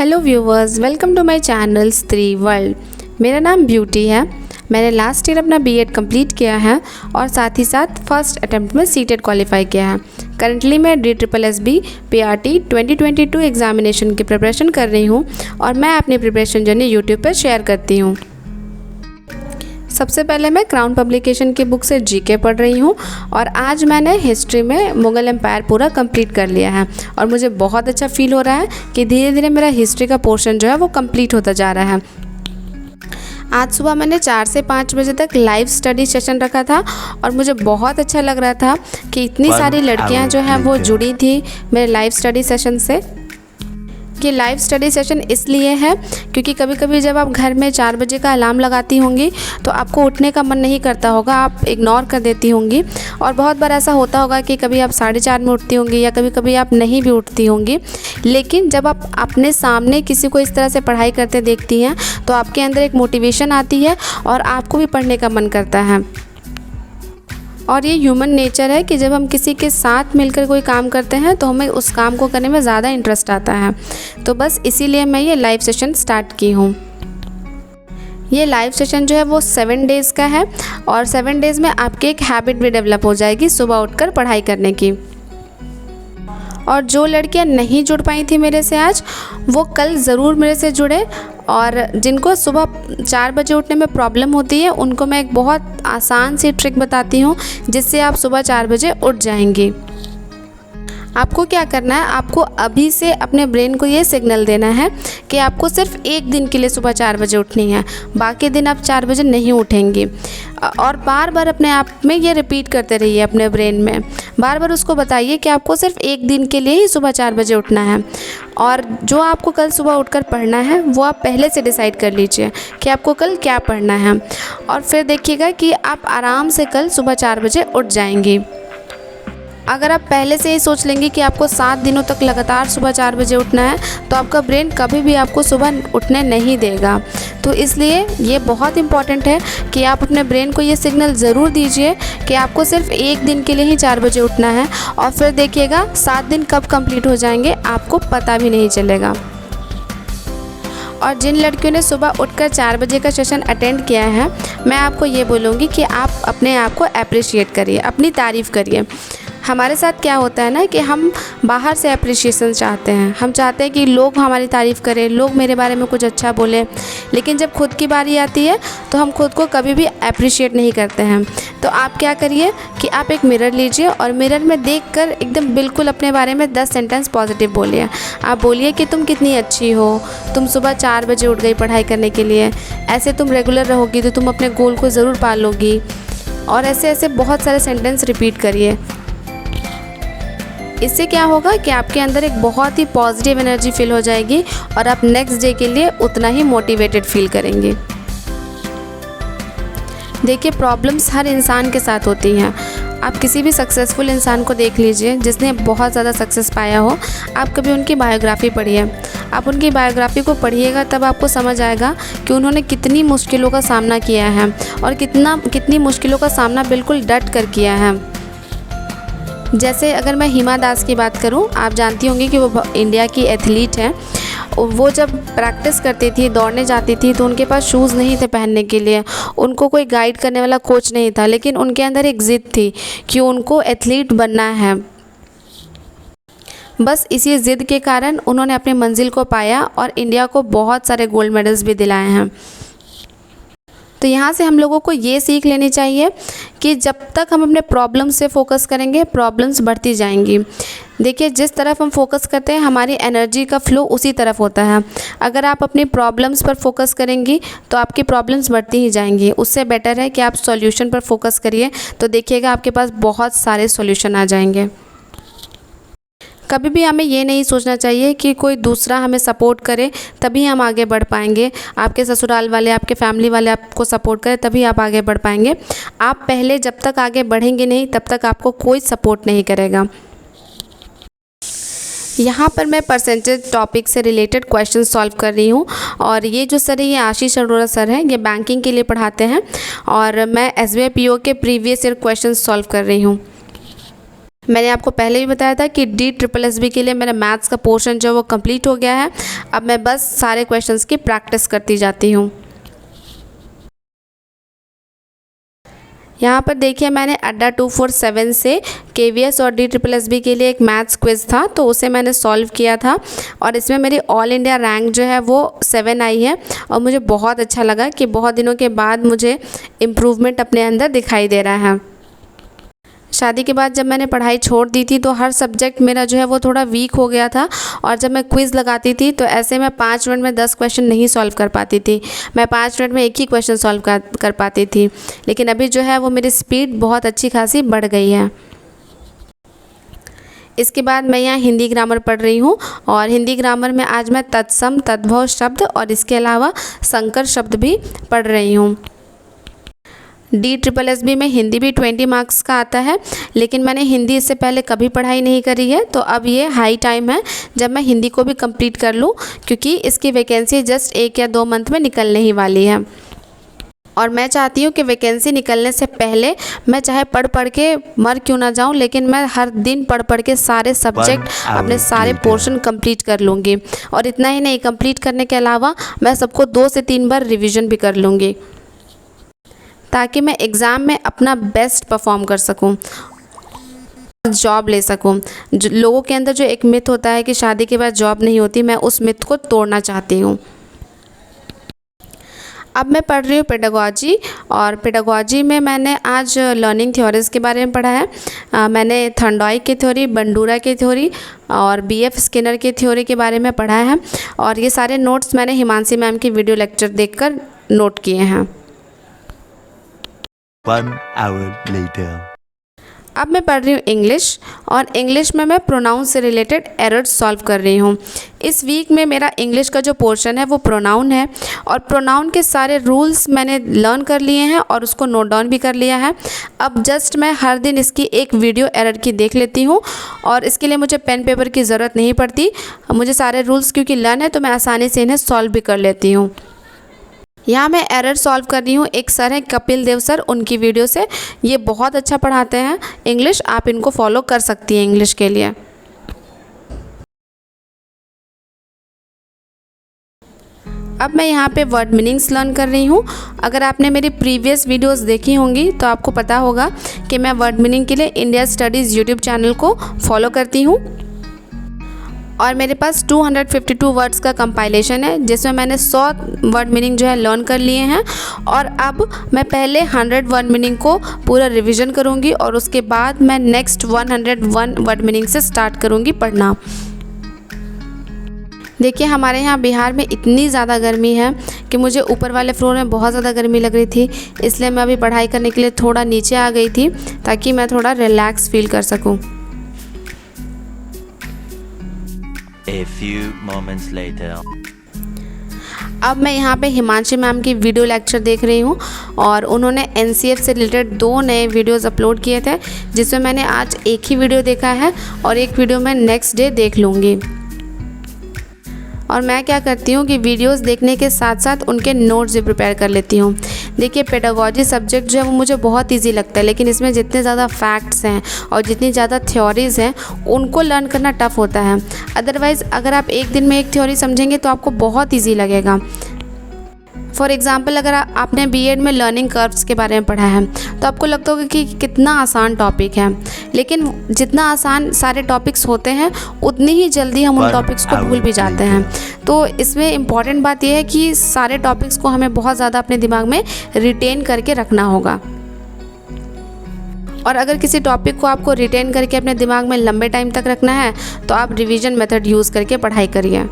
Hello viewers, welcome to my channel Stri world. मेरा नाम Beauty है। मैंने लास्ट ईयर अपना बीएड कंप्लीट किया है और साथ ही साथ फर्स्ट अटेम्प्ट में सीटेट क्वालिफाई किया है। करंटली मैं DSSB PRT 2022 एग्जामिनेशन की प्रिपरेशन कर रही हूँ और मैं अपनी प्रिपरेशन जर्नी यूट्यूब पर शेयर करती हूँ। सबसे पहले मैं क्राउन पब्लिकेशन की बुक से जीके पढ़ रही हूँ और आज मैंने हिस्ट्री में मुग़ल एम्पायर पूरा कंप्लीट कर लिया है और मुझे बहुत अच्छा फील हो रहा है कि धीरे धीरे मेरा हिस्ट्री का पोर्शन जो है वो कंप्लीट होता जा रहा है। आज सुबह मैंने 4 से 5 बजे तक लाइव स्टडी सेशन रखा था और मुझे बहुत अच्छा लग रहा था कि इतनी सारी लड़कियां जो हैं वो जुड़ी थी मेरे लाइव स्टडी सेशन से। कि लाइव स्टडी सेशन इसलिए है क्योंकि कभी कभी जब आप घर में 4 बजे का अलार्म लगाती होंगी तो आपको उठने का मन नहीं करता होगा, आप इग्नोर कर देती होंगी। और बहुत बार ऐसा होता होगा कि कभी आप 4:30 में उठती होंगी या कभी कभी आप नहीं भी उठती होंगी। लेकिन जब आप अपने सामने किसी को इस तरह से पढ़ाई करते देखती हैं तो आपके अंदर एक मोटिवेशन आती है और आपको भी पढ़ने का मन करता है। और ये ह्यूमन नेचर है कि जब हम किसी के साथ मिलकर कोई काम करते हैं तो हमें उस काम को करने में ज़्यादा इंटरेस्ट आता है। तो बस इसीलिए मैं ये लाइव सेशन स्टार्ट की हूँ। ये लाइव सेशन जो है वो 7 डेज़ का है और 7 डेज़ में आपकी एक हैबिट भी डेवलप हो जाएगी सुबह उठकर पढ़ाई करने की। और जो लड़कियां नहीं जुड़ पाई थी मेरे से आज, वो कल ज़रूर मेरे से जुड़े। और जिनको सुबह 4 बजे उठने में प्रॉब्लम होती है उनको मैं एक बहुत आसान सी ट्रिक बताती हूँ जिससे आप सुबह 4 बजे उठ जाएंगी। आपको क्या करना है, आपको अभी से अपने ब्रेन को ये सिग्नल देना है कि आपको सिर्फ एक दिन के लिए सुबह 4 बजे उठनी है, बाकी दिन आप 4 बजे नहीं उठेंगी। और बार बार अपने आप में ये रिपीट करते रहिए, अपने ब्रेन में बार बार उसको बताइए कि आपको सिर्फ एक दिन के लिए ही सुबह 4 बजे उठना है। और जो आपको कल सुबह उठकर पढ़ना है वो आप पहले से डिसाइड कर लीजिए कि आपको कल क्या पढ़ना है और फिर देखिएगा कि आप आराम से कल सुबह 4 बजे उठ जाएंगी। अगर आप पहले से ही सोच लेंगे कि आपको 7 दिनों तक लगातार सुबह 4 बजे उठना है तो आपका ब्रेन कभी भी आपको सुबह उठने नहीं देगा। तो इसलिए ये बहुत इम्पॉर्टेंट है कि आप अपने ब्रेन को ये सिग्नल ज़रूर दीजिए कि आपको सिर्फ एक दिन के लिए ही 4 बजे उठना है और फिर देखिएगा 7 दिन कब कंप्लीट हो जाएंगे आपको पता भी नहीं चलेगा। और जिन लड़कियों ने सुबह उठकर 4 बजे का सेशन अटेंड किया है, मैं आपको ये बोलूँगी कि आप अपने आप को अप्रिशिएट करिए, अपनी तारीफ़ करिए। हमारे साथ क्या होता है ना कि हम बाहर से अप्रिशिएशन चाहते हैं, हम चाहते हैं कि लोग हमारी तारीफ़ करें, लोग मेरे बारे में कुछ अच्छा बोलें। लेकिन जब खुद की बारी आती है तो हम खुद को कभी भी अप्रिशिएट नहीं करते हैं। तो आप क्या करिए कि आप एक मिरर लीजिए और मिरर में देखकर एकदम बिल्कुल अपने बारे में 10 सेंटेंस पॉजिटिव बोलिए। आप बोलिए कि तुम कितनी अच्छी हो, तुम सुबह 4 बजे उठ गई पढ़ाई करने के लिए, ऐसे तुम रेगुलर रहोगी तो तुम अपने गोल को ज़रूर पा लोगी। और ऐसे ऐसे बहुत सारे सेंटेंस रिपीट करिए। इससे क्या होगा कि आपके अंदर एक बहुत ही पॉजिटिव एनर्जी फील हो जाएगी और आप नेक्स्ट डे के लिए उतना ही मोटिवेटेड फील करेंगे। देखिए, प्रॉब्लम्स हर इंसान के साथ होती हैं। आप किसी भी सक्सेसफुल इंसान को देख लीजिए जिसने बहुत ज़्यादा सक्सेस पाया हो, आप कभी उनकी बायोग्राफ़ी पढ़िए। आप उनकी बायोग्राफ़ी को पढ़िएगा तब आपको समझ आएगा कि उन्होंने कितनी मुश्किलों का सामना किया है और कितनी मुश्किलों का सामना बिल्कुल डट कर किया है। जैसे अगर मैं हिमा दास की बात करूं, आप जानती होंगी कि वो इंडिया की एथलीट हैं। वो जब प्रैक्टिस करती थी, दौड़ने जाती थी तो उनके पास शूज़ नहीं थे पहनने के लिए, उनको कोई गाइड करने वाला कोच नहीं था, लेकिन उनके अंदर एक ज़िद थी कि उनको एथलीट बनना है। बस इसी ज़िद के कारण उन्होंने अपनी मंजिल को पाया और इंडिया को बहुत सारे गोल्ड मेडल्स भी दिलाए हैं। तो यहाँ से हम लोगों को ये सीख लेनी चाहिए कि जब तक हम अपने प्रॉब्लम्स से फोकस करेंगे प्रॉब्लम्स बढ़ती जाएंगी। देखिए, जिस तरफ हम फोकस करते हैं हमारी एनर्जी का फ्लो उसी तरफ होता है। अगर आप अपनी प्रॉब्लम्स पर फोकस करेंगी तो आपकी प्रॉब्लम्स बढ़ती ही जाएंगी। उससे बेटर है कि आप सॉल्यूशन पर फोकस करिए, तो देखिएगा आपके पास बहुत सारे सॉल्यूशन आ जाएंगे। कभी भी हमें ये नहीं सोचना चाहिए कि कोई दूसरा हमें सपोर्ट करे तभी हम आगे बढ़ पाएंगे। आपके ससुराल वाले, आपके फैमिली वाले आपको सपोर्ट करें तभी आप आगे बढ़ पाएंगे। आप पहले जब तक आगे बढ़ेंगे नहीं तब तक आपको कोई सपोर्ट नहीं करेगा। यहाँ पर मैं परसेंटेज टॉपिक से रिलेटेड क्वेश्चन सॉल्व कर रही हूँ और ये जो सर है ये आशीष अरोड़ा सर हैं, ये बैंकिंग के लिए पढ़ाते हैं और मैं SBI PO के प्रीवियस ईयर क्वेश्चन सॉल्व कर रही हूँ। मैंने आपको पहले भी बताया था कि DSSB के लिए मेरा मैथ्स का पोर्शन जो है वो कंप्लीट हो गया है। अब मैं बस सारे क्वेश्चंस की प्रैक्टिस करती जाती हूँ। यहाँ पर देखिए मैंने अड्डा 247 से KVS और DSSB के लिए एक मैथ्स क्विज़ था, तो उसे मैंने सॉल्व किया था और इसमें मेरी ऑल इंडिया रैंक जो है वो 7 आई है। और मुझे बहुत अच्छा लगा कि बहुत दिनों के बाद मुझे इम्प्रूवमेंट अपने अंदर दिखाई दे रहा है। शादी के बाद जब मैंने पढ़ाई छोड़ दी थी तो हर सब्जेक्ट मेरा जो है वो थोड़ा वीक हो गया था, और जब मैं क्विज़ लगाती थी तो ऐसे मैं 5 मिनट में 10 क्वेश्चन नहीं सॉल्व कर पाती थी, मैं 5 मिनट में एक ही क्वेश्चन सॉल्व कर पाती थी। लेकिन अभी जो है वो मेरी स्पीड बहुत अच्छी खासी बढ़ गई है। इसके बाद मैं यहाँ हिंदी ग्रामर पढ़ रही हूँ, और हिंदी ग्रामर में आज मैं तत्सम तद्भव शब्द और इसके अलावा संकर शब्द भी पढ़ रही हूँ। DSSB में हिंदी भी 20 मार्क्स का आता है, लेकिन मैंने हिंदी इससे पहले कभी पढ़ाई नहीं करी है, तो अब ये हाई टाइम है जब मैं हिंदी को भी कंप्लीट कर लूँ, क्योंकि इसकी वैकेंसी जस्ट 1 या 2 मंथ में निकलने ही वाली है। और मैं चाहती हूँ कि वैकेंसी निकलने से पहले मैं चाहे पढ़ के मर क्यों ना जाऊँ, लेकिन मैं हर दिन पढ़ के सारे सब्जेक्ट अपने सारे पोर्शन कंप्लीट कर लूँगी। और इतना ही नहीं, कंप्लीट करने के अलावा मैं सबको 2 से 3 बार रिवीजन भी कर लूँगी, ताकि मैं एग्ज़ाम में अपना बेस्ट परफॉर्म कर सकूं, जॉब ले सकूं। जो लोगों के अंदर जो एक मिथ होता है कि शादी के बाद जॉब नहीं होती, मैं उस मिथ को तोड़ना चाहती हूं। अब मैं पढ़ रही हूँ पेडागॉजी, और पेडागॉजी में मैंने आज लर्निंग थ्योरीज़ के बारे में पढ़ा है। मैंने थर्नडॉय की थ्योरी, बंडूरा की थ्योरी और BF स्किनर की थ्योरी के बारे में पढ़ा है, और ये सारे नोट्स मैंने हिमांशी मैम की वीडियो लेक्चर देखकर नोट किए हैं। 1 hour later. अब मैं पढ़ रही हूँ इंग्लिश, और इंग्लिश में मैं प्रोनाउन से रिलेटेड एरर्स सॉल्व कर रही हूँ। इस वीक में मेरा इंग्लिश का जो पोर्शन है वो प्रोनाउन है, और प्रोनाउन के सारे रूल्स मैंने लर्न कर लिए हैं और उसको नोट डाउन भी कर लिया है। अब जस्ट मैं हर दिन इसकी एक वीडियो एरर की देख लेती हूँ, और इसके लिए मुझे पेन पेपर की ज़रूरत नहीं पड़ती। मुझे सारे रूल्स क्योंकि लर्न है तो मैं आसानी से इन्हें सॉल्व भी कर लेती हूँ। यहाँ मैं एरर सॉल्व कर रही हूँ। एक सर हैं कपिल देव सर, उनकी वीडियो से। ये बहुत अच्छा पढ़ाते हैं इंग्लिश, आप इनको फॉलो कर सकती हैं इंग्लिश के लिए। अब मैं यहाँ पे वर्ड मीनिंग्स लर्न कर रही हूँ। अगर आपने मेरी प्रीवियस वीडियोस देखी होंगी तो आपको पता होगा कि मैं वर्ड मीनिंग के लिए इंडिया स्टडीज़ यूट्यूब चैनल को फॉलो करती हूँ, और मेरे पास 252 वर्ड्स का कंपाइलेशन है, जिसमें मैंने 100 वर्ड मीनिंग जो है लर्न कर लिए हैं। और अब मैं पहले 100 वर्ड मीनिंग को पूरा रिवीजन करूँगी, और उसके बाद मैं नेक्स्ट 101 वर्ड मीनिंग से स्टार्ट करूँगी पढ़ना। देखिए हमारे यहाँ बिहार में इतनी ज़्यादा गर्मी है कि मुझे ऊपर वाले फ्लोर में बहुत ज़्यादा गर्मी लग रही थी, इसलिए मैं अभी पढ़ाई करने के लिए थोड़ा नीचे आ गई थी, ताकि मैं थोड़ा रिलैक्स फील कर सकूँ। A few moments later. अब मैं यहाँ पे हिमांशी मैम की वीडियो लेक्चर देख रही हूँ, और उन्होंने NCF से रिलेटेड 2 नए वीडियोस अपलोड किए थे, जिसमें मैंने आज एक ही वीडियो देखा है और एक वीडियो मैं नेक्स्ट डे देख लूँगी। और मैं क्या करती हूँ कि वीडियोस देखने के साथ साथ उनके नोट्स भी प्रिपेयर कर लेती हूँ। देखिए पेडागॉजी सब्जेक्ट जो है वो मुझे बहुत इजी लगता है, लेकिन इसमें जितने ज़्यादा फैक्ट्स हैं और जितनी ज़्यादा थ्योरीज़ हैं उनको लर्न करना टफ़ होता है। अदरवाइज़ अगर आप एक दिन में एक थ्योरी समझेंगे तो आपको बहुत ईजी लगेगा। फॉर एग्ज़ाम्पल अगर आपने B.Ed में लर्निंग कर्व्स के बारे में पढ़ा है तो आपको लगता होगा कि कितना आसान टॉपिक है, लेकिन जितना आसान सारे टॉपिक्स होते हैं उतनी ही जल्दी हम उन टॉपिक्स को भूल भी जाते हैं। तो इसमें इम्पॉर्टेंट बात यह है कि सारे टॉपिक्स को हमें बहुत ज़्यादा अपने दिमाग में रिटेन करके रखना होगा। और अगर किसी टॉपिक को आपको रिटेन करके अपने दिमाग में लंबे टाइम तक रखना है तो आप रिवीजन मेथड यूज़ करके पढ़ाई करिए।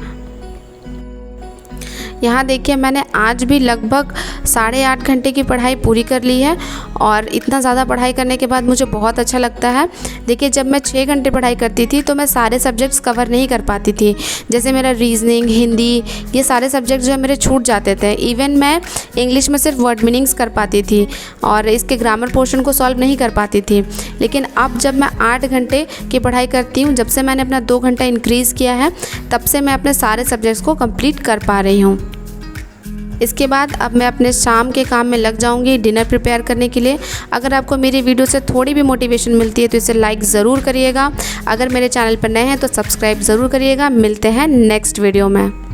यहाँ देखिए मैंने आज भी लगभग 8.5 घंटे की पढ़ाई पूरी कर ली है, और इतना ज़्यादा पढ़ाई करने के बाद मुझे बहुत अच्छा लगता है। देखिए जब मैं 6 घंटे पढ़ाई करती थी तो मैं सारे सब्जेक्ट्स कवर नहीं कर पाती थी, जैसे मेरा रीजनिंग, हिंदी, ये सारे सब्जेक्ट जो है मेरे छूट जाते थे। इवन मैं इंग्लिश में सिर्फ वर्ड मीनिंग्स कर पाती थी और इसके ग्रामर पोर्शन को सॉल्व नहीं कर पाती थी। लेकिन अब जब मैं 8 घंटे की पढ़ाई करती हूँ, जब से मैंने अपना 2 घंटा इंक्रीज़ किया है, तब से मैं अपने सारे सब्जेक्ट्स को कंप्लीट कर पा रही हूँ। इसके बाद अब मैं अपने शाम के काम में लग जाऊंगी डिनर प्रिपेयर करने के लिए। अगर आपको मेरी वीडियो से थोड़ी भी मोटिवेशन मिलती है तो इसे लाइक ज़रूर करिएगा। अगर मेरे चैनल पर नए हैं तो सब्सक्राइब ज़रूर करिएगा। मिलते हैं नेक्स्ट वीडियो में।